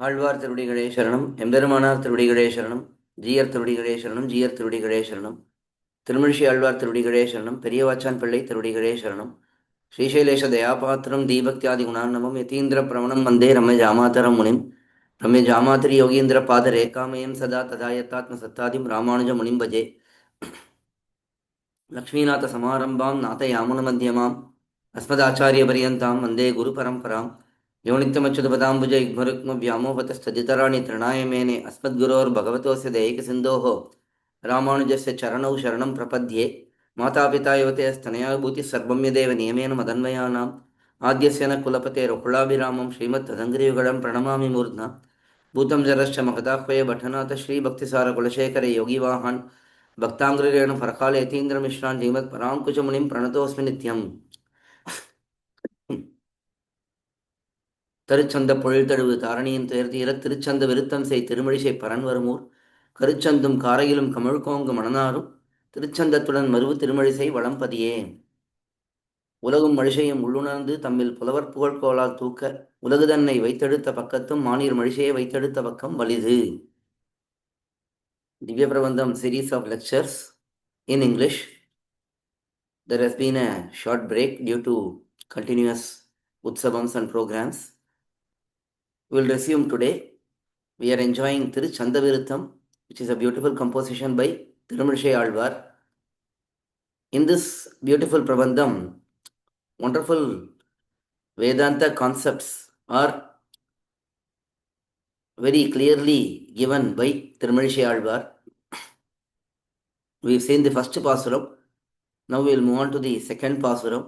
ஆழ்வார் திருவடிகளே சரணம், எம்பெருமானார் திருவடிகளே சரணம், ஜீயர் திருவடிகளே சரணம், ஜீயர் திருவடிகளே சரணம், திருமிழிசை ஆழ்வார் திருவடிகளே சரணம், பெரியவாச்சான் பிள்ளை திருவடிகளே சரணம், ஸ்ரீசைலேஷ தயாபாத்திரம் தீபக்தியாதி குணார்ணவம் யதீந்திர பிரவணம் வந்தே ரம்ய ஜாமாதரம் முனிம் ரம்ய ஜாமாத்திரி யோகீந்திர பாத ரேகாமயம் சதா ததாயத்தாத்ம சத்தாதிம் ராமானுஜ முனிம் பஜே லக்ஷ்மீநாத சமாரம்பாம் நாதயாமுன மத்தியமாம் அஸ்மதாச்சாரிய பரியந்தாம் வந்தே குரு பரம்பராம் யோ நித்யமச்சுதபதாம்புஜ யுக்மருக்ம व्यामोहतस्तदितराणि तृणाय मेने अस्मद्गुरोर्भगवतोऽस्य दैकसिन्धोः रामानुजस्य चरणौ शरणं प्रपद्ये मातापिता युवतेस्तनया भूतिः सर्वं यदेव नियमेन मदन्वयानाम् आद्यस्य न कुलपतेरुकुलाभिरामं श्रीमत्तदङ्घ्रियुगलं प्रणमामि मूर्ध्ना भूतं जरश्च महदाह्वये भट्टनाथ श्रीभक्तिसारकुलशेखरे योगिवाहान् भक्ताङ्ग्रिरेण फरकाल यतीन्द्रमिश्रान् श्रीमत्पराङ्कुशमुनिं प्रणतोऽस्मि नित्यम् தருச்சந்த பொழில்தழுவு தாரணியின் துயர்தீர திருச்சந்த விருத்தம் செய் திருமழிசை பரன்வருமூர் கருச்சந்தும் காரையிலும் கமிழ்கோங்கு மணனாரும் திருச்சந்தத்துடன் மருவு திருமழிசை வளம்பதியே. உலகும் மழிசையும் உள்ளுணர்ந்து தம்மில் புலவர் புகழ்கோளால் தூக்க உலகுதன்னை வைத்தெடுத்த பக்கத்தும் மானீர் மழிசையை வைத்தெடுத்த பக்கம் வலிது. Divyaprabandham series of lectures in English. There has been a short break due to continuous utsavams and programs. We will resume today. We are enjoying thiruchchandha viruththam, which is a beautiful composition by Tirumizhai Alvar. In this beautiful prabandham, wonderful Vedanta concepts are very clearly given by Tirumizhai Alvar. We have seen the first pasuram. Now we will move on to the second pasuram.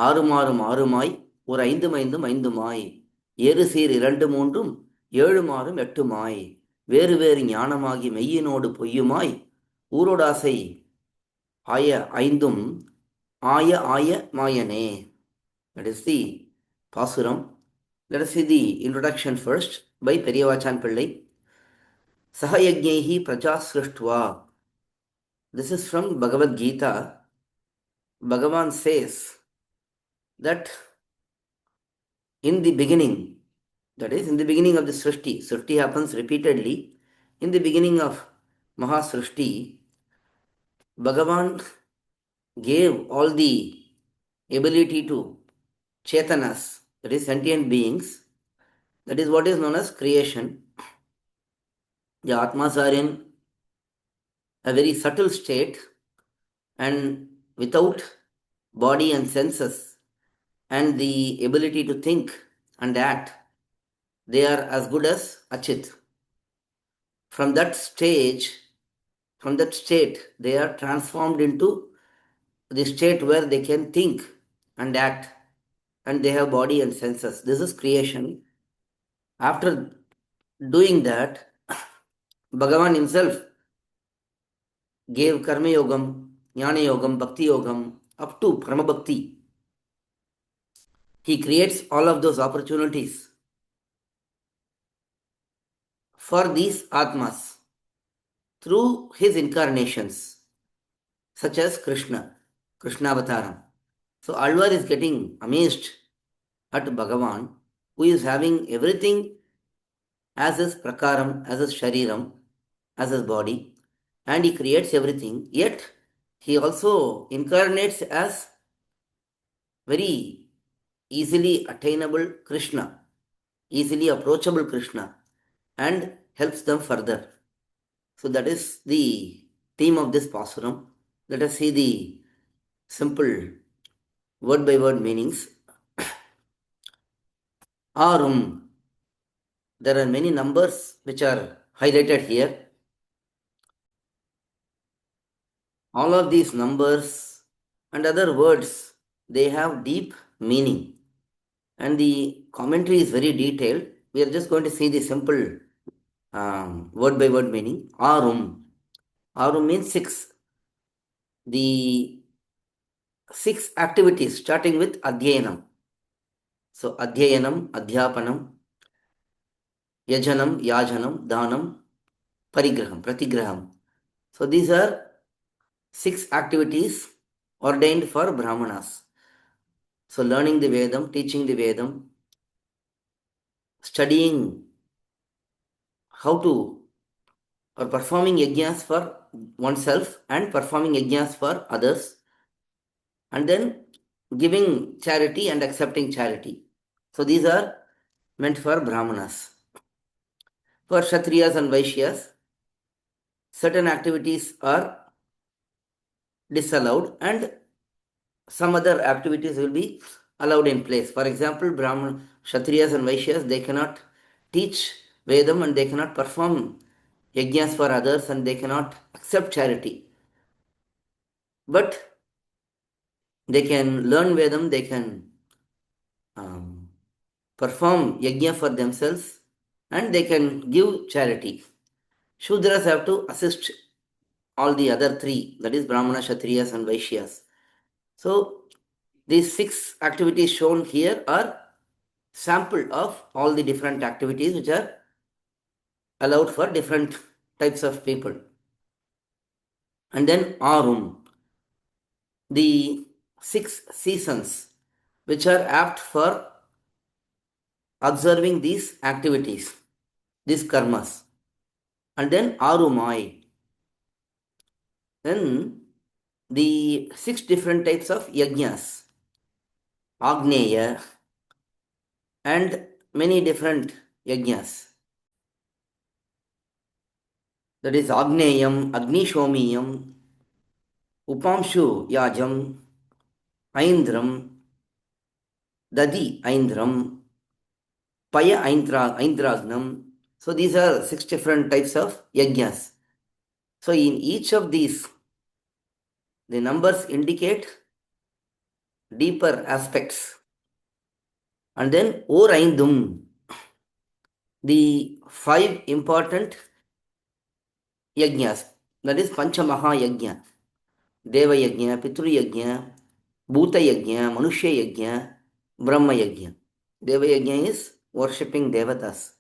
ஆறுமாறும் ஆறுமாய் ஒரு ஐந்தும் ஐந்தும் ஐந்துமாய் ஏறு சீர் இரண்டு மூன்றும் ஏழுமாறும் எட்டுமாய் வேறு வேறு ஞானமாகி மெய்யினோடு பொய்யுமாய் ஊரோடாசை ஆய ஐந்தும் ஆய ஆய மாயனே. That is the pasuram. Let us see the introduction first by Periyavachan Pillai. Sahayajnaihi praja srishtva. This is from Bhagavad Gita. Bhagavan says that in the beginning, that is, in the beginning of the Srishti happens repeatedly. In the beginning of Mahasrishti, Bhagavan gave all the ability to Chetanas, that is, sentient beings. That is what is known as creation. The Atmas are in a very subtle state and without body and senses and the ability to think and act, they are as good as Achit. From that state, they are transformed into the state where they can think and act and they have body and senses. This is creation. After doing that, Bhagavan himself gave Karma Yogam, Jnana Yogam, Bhakti Yogam, up to Brahma Bhakti. He creates all of those opportunities for these Atmas through his incarnations, such as Krishna Avataram. So Alvar is getting amazed at Bhagavan, who is having everything as his prakaram, as his shariram, as his body, and he creates everything, yet he also incarnates as very easily attainable Krishna, easily approachable Krishna, and helps them further. So that is the theme of this pasuram. Let us see the simple word by word meanings. Arum. There are many numbers which are highlighted here. All of these numbers and other words, they have deep meaning. And the commentary is very detailed. We are just going to see the simple word by word meaning. Arum. Arum means 6. The 6 activities starting with Adhyayanam. So Adhyayanam, Adhyapanam, Yajanam, Yajanam, Dhanam, Parigraham, Pratigraham. So these are 6 activities ordained for Brahmanas. So learning the Vedam, teaching the Vedam, studying how to, or performing yajnas for oneself and performing yajnas for others, and then giving charity and accepting charity. So these are meant for Brahmanas. For Kshatriyas and Vaishyas, certain activities are disallowed and some other activities will be allowed in place. For example, Brahman, Kshatriyas and Vaishyas, they cannot teach Vedam and they cannot perform yajnas for others and they cannot accept charity. But they can learn Vedam, they can um, perform yajna for themselves and they can give charity. Shudras have to assist all the other three, that is Brahmana, Kshatriyas and Vaishyas. So these 6 activities shown here are sample of all the different activities which are allowed for different types of people. And then Arum, the 6 seasons which are apt for observing these activities, these karmas. And then Arumai, then the 6 different types of yajnas, Agneya, and many different yajnas. That is Agneyam, Agnishomiyam, Upamshu Yajam, Aindram, Dadi Aindram, Paya Aindragnam. So these are 6 different types of yajnas. So in each of these, the numbers indicate deeper aspects. And then Or Aindum, the 5 important yajnas, that is Panchamaha Yajna, Deva Yajna, Pitru Yajna, Bhuta Yajna, Manushya Yajna, Brahma Yajna. Deva Yajna is worshipping Devatas.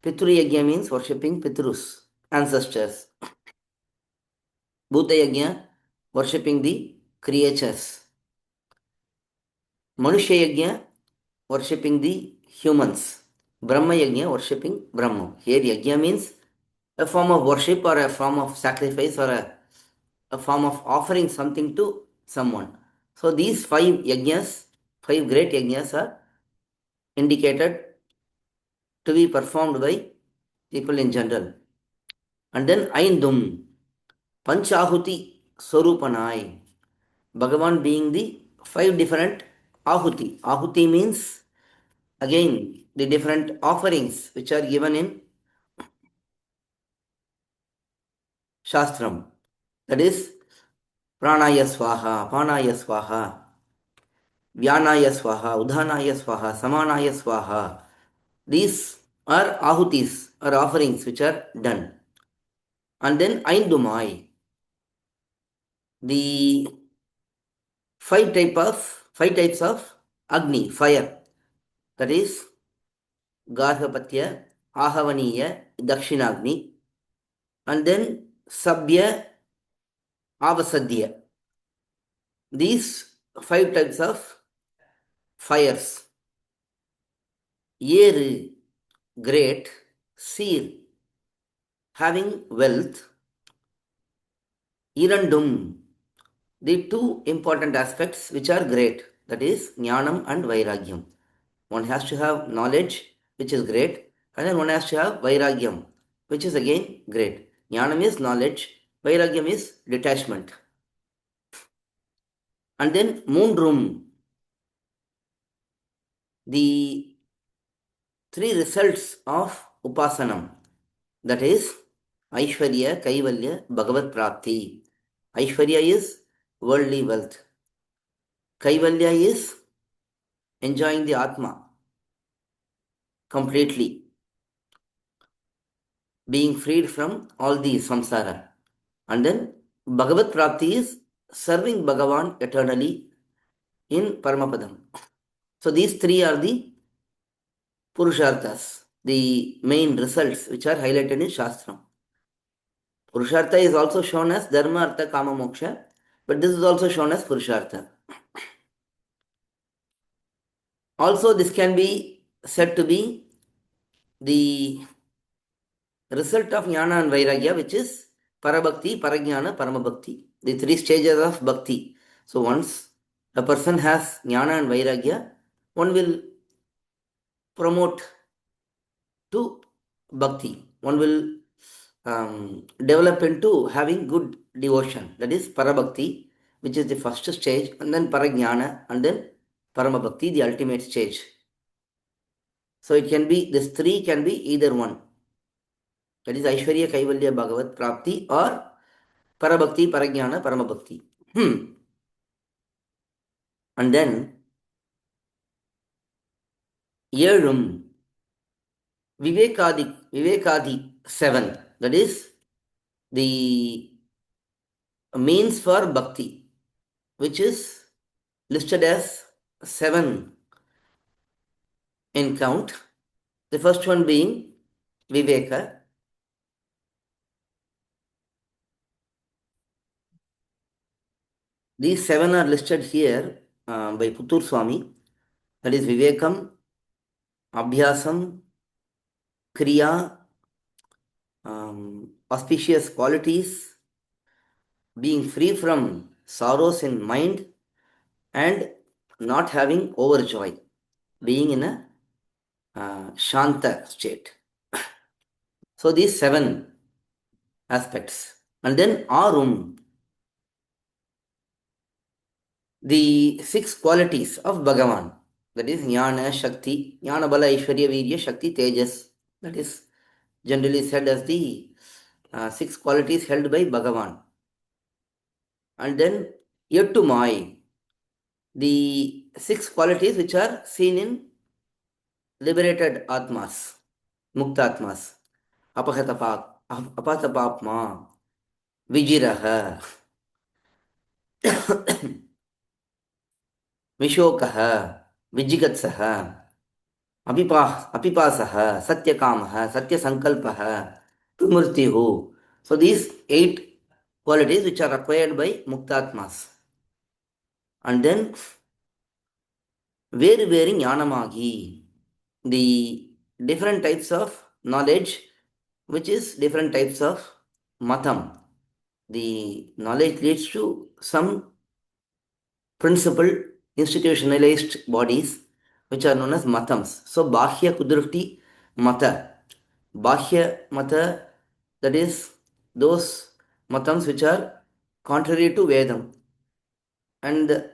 Pitru Yajna means worshipping Pitrus, ancestors. Bhuta Yajna, worshipping the creatures. Manushya Yajna, worshipping the humans. Brahma Yajna, worshipping Brahma. Here Yajna means a form of worship or a form of sacrifice or a form of offering something to someone. So these 5 yajnas, 5 great yajnas are indicated to be performed by people in general. And then Aindum, Panchahuti Sorupanai, Bhagavan being the 5 different Ahuti. Ahuti means again the different offerings which are given in Shastram. That is Pranaya Swaha, Panaya Swaha, Vyanaya Swaha, Udhanaya Swaha, Samanaya Swaha. These are ahutis or offerings which are done. And then Aindumai, the 5 types of Agni, fire. That is Garhapatya, Ahavaniya, Dakshinagni, and then Sabya, Avasadya. These 5 types of fires. Yeru, great, Seer, having wealth, Irandum, the 2 important aspects which are great, that is Jnanam and Vairagyam. One has to have knowledge, which is great, and then one has to have Vairagyam, which is again great. Jnanam is knowledge, Vairagyam is detachment. And then Moonrum, the 3 results of Upasanam, that is Aishwarya, Kaivalya, Bhagavad Prapti. Aishwarya is worldly wealth. Kaivalya is enjoying the Atma completely, being freed from all the samsara. And then Bhagavad Prapti is serving Bhagavan eternally in Paramapadam. So these 3 are the Purusharthas, the main results which are highlighted in Shastram. Purushartha is also shown as Dharma, Artha, Kama, Moksha, but this is also shown as Purushartha. Also, this can be said to be the result of jnana and vairagya, which is parabhakti, parajnana, paramabhakti, the three stages of bhakti. So once a person has jnana and vairagya, one will promote to bhakti. One will develop into having good devotion. That is parabhakti, which is the first stage, and then parajnana, and then paramabhakti, the ultimate stage. So it can be, this three can be either one. That is Aishwarya Kaivalya Bhagavat Prapti or Parabhakti, Parajnana, Paramabhakti. And then Yelum, Vivekadi 7. That is the means for bhakti, which is listed as 7 in count. The first one being Viveka. These 7 are listed here by swAmy. That is Vivekam, Abhyasam, Kriya, auspicious qualities, being free from sorrows in mind, and not having overjoy, being in a shanta state. So these 7 aspects. And then Arum, the 6 qualities of Bhagavan. That is Jnana, Shakti, Jnana Bala, Aishwarya, Virya, Shakti, Tejas. That is generally said as the 6 qualities held by Bhagavan. And then Yettumai, the 6 qualities which are seen in liberated Atmas, Mukta Atmas. Apatapapma, Vijiraha, Vishokaha, Vijigatsaha, Apipasaha, Satyakamaha, Satyasankalpaha, Tumurtihu. So these 8 qualities which are acquired by Muktatmas. And then Veri Jnanamagi, the different types of knowledge, which is different types of matam. The knowledge leads to some principled institutionalized bodies which are known as matams. So Bahya Kudrufti Mata. Bahya Mata, that is those matams which are contrary to Vedam. And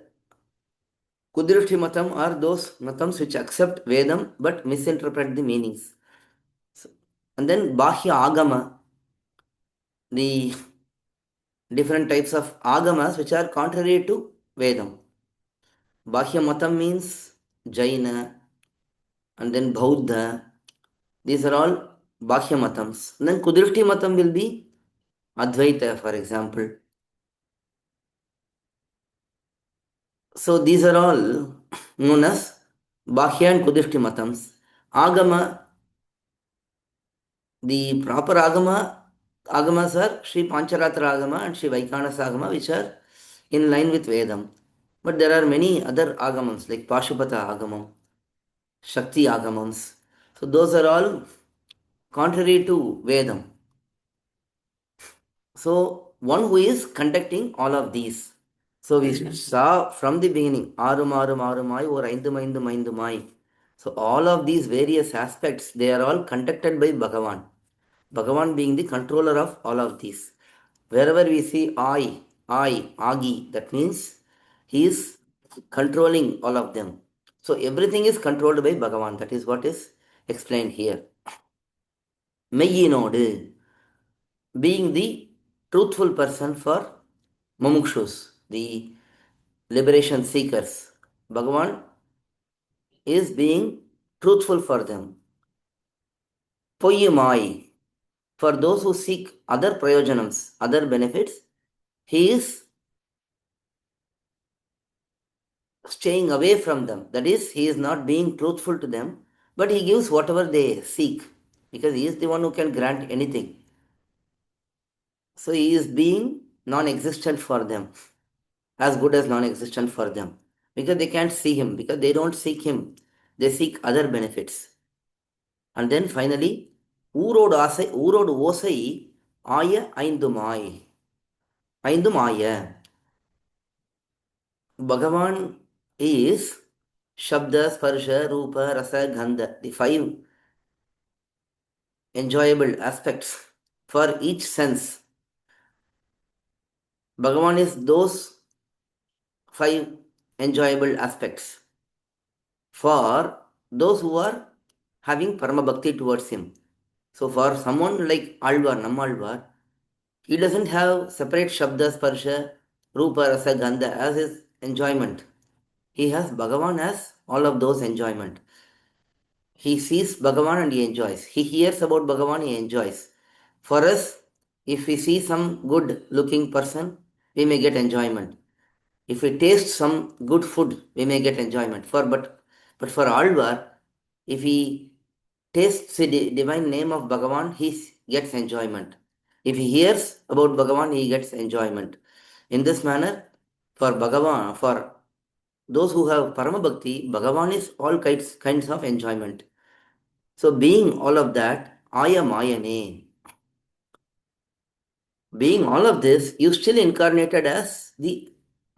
Kudrufti Matam are those matams which accept Vedam but misinterpret the meanings. So, and then Bahya Agama, the different types of agamas which are contrary to Vedam. Bahya Matam means Jaina, and then Bauddha. These are all Bahya Matams. And then Kudrishti Matam will be Advaita, for example. So these are all known as Bahya and Kudrishti Matams. Agama, the proper Agamas are Sri Pancharatra Agama and Sri Vaikanas Agama, which are in line with Vedam. But there are many other Agamams like Pashupata Agamam, Shakti Agamams. So those are all contrary to Vedam. So one who is conducting all of these. So we saw from the beginning, Arum Arum Arumai or Aindum Aindum Aindumai. So all of these various aspects, they are all conducted by Bhagavan. Bhagavan being the controller of all of these. Wherever we see Agi, that means he is controlling all of them. So everything is controlled by Bhagavan. That is what is explained here. Meyyinodu, being the truthful person for Mumukshus, the liberation seekers. Bhagavan is being truthful for them. Poyamai, for those who seek other prayojanams, other benefits, he is staying away from them. That is, he is not being truthful to them, but he gives whatever they seek because he is the one who can grant anything. So he is being non existent for them, as good as non existent for them because they can't see him, because they don't seek him, they seek other benefits. And then finally, ஊரோடு ஓசை ஆய ஐந்துமாய். ஐந்தும் ஆய. Bhagavan is Shabda, Sparsha, Rupa, Rasa, Gandha, the five enjoyable aspects for each sense. Bhagavan is those five enjoyable aspects for those who are having Parama Bhakti towards him. So, for someone like Alvar, Nammalvar, he doesn't have separate Shabda, Sparsha, Rupa, Rasa, Gandha as his enjoyment. He has Bhagavan as all of those enjoyment. He sees Bhagavan and he enjoys. He hears about Bhagavan, he enjoys. For us, if we see some good looking person, we may get enjoyment. If we taste some good food, we may get enjoyment. But for Alvar, if he tastes the divine name of Bhagavan, he gets enjoyment. If he hears about Bhagavan, he gets enjoyment. In this manner, for Bhagavan, for those who have Parama Bhakti, Bhagavan is all kinds of enjoyment. So, being all of that, Aya Mayane. Being all of this, you still incarnated as the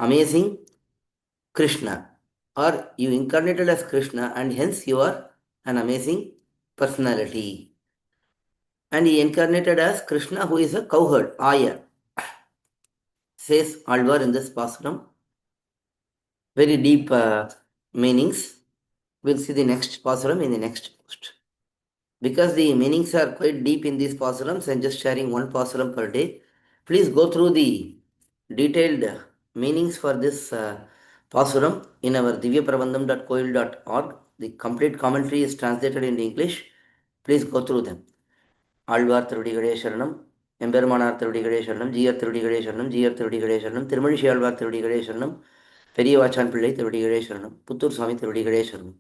amazing Krishna, or you incarnated as Krishna, and hence you are an amazing personality. And he incarnated as Krishna, who is a cowherd, Aya, says Alvar in this pasuram. Very deep meanings. We'll see the next pasuram in the next post. Because the meanings are quite deep in these pasurams, I'm just sharing one pasuram per day. Please go through the detailed meanings for this pasuram in our dhivyaprabandham.coil.org. The complete commentary is translated in English. Please go through them. Alvar திருவடிகளே சரணம், எம்பெருமானார் திருவடிகளே சரணம், ஜீயர் திருவடிகளே சரணம், ஜீயர் திருவடிகளே சரணம், திருமழிசை ஆழ்வார் திருவடிகளே சரணம், பெரிய வாச்சான் பிள்ளை திருவடிகளே சரணம், புத்தூர் சுவாமி திருவடிகளே சரணம்.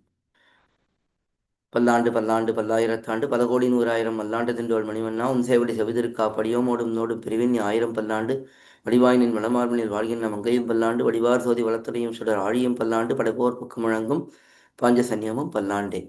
பல்லாண்டு பல்லாண்டு பல்லாயிரத்தாண்டு பல கோடி நூறாயிரம் மல்லாண்டு தின்றோள் மணிவண்ணா உன் சேவடி செவிதிருக்கா படியோமோடும் நோடும் பிரிவின் ஆயிரம் பல்லாண்டு வடிவாயினின் மலமார்பனில் வாழ்கின்ற மங்கையும் பல்லாண்டு வடிவார் சோதி வளத்துறையும் சுடர் ஆழியும் பல்லாண்டு படைப்போர் பக்கம் முழங்கும் பாஞ்ச சன்னியமும் பல்லாண்டே.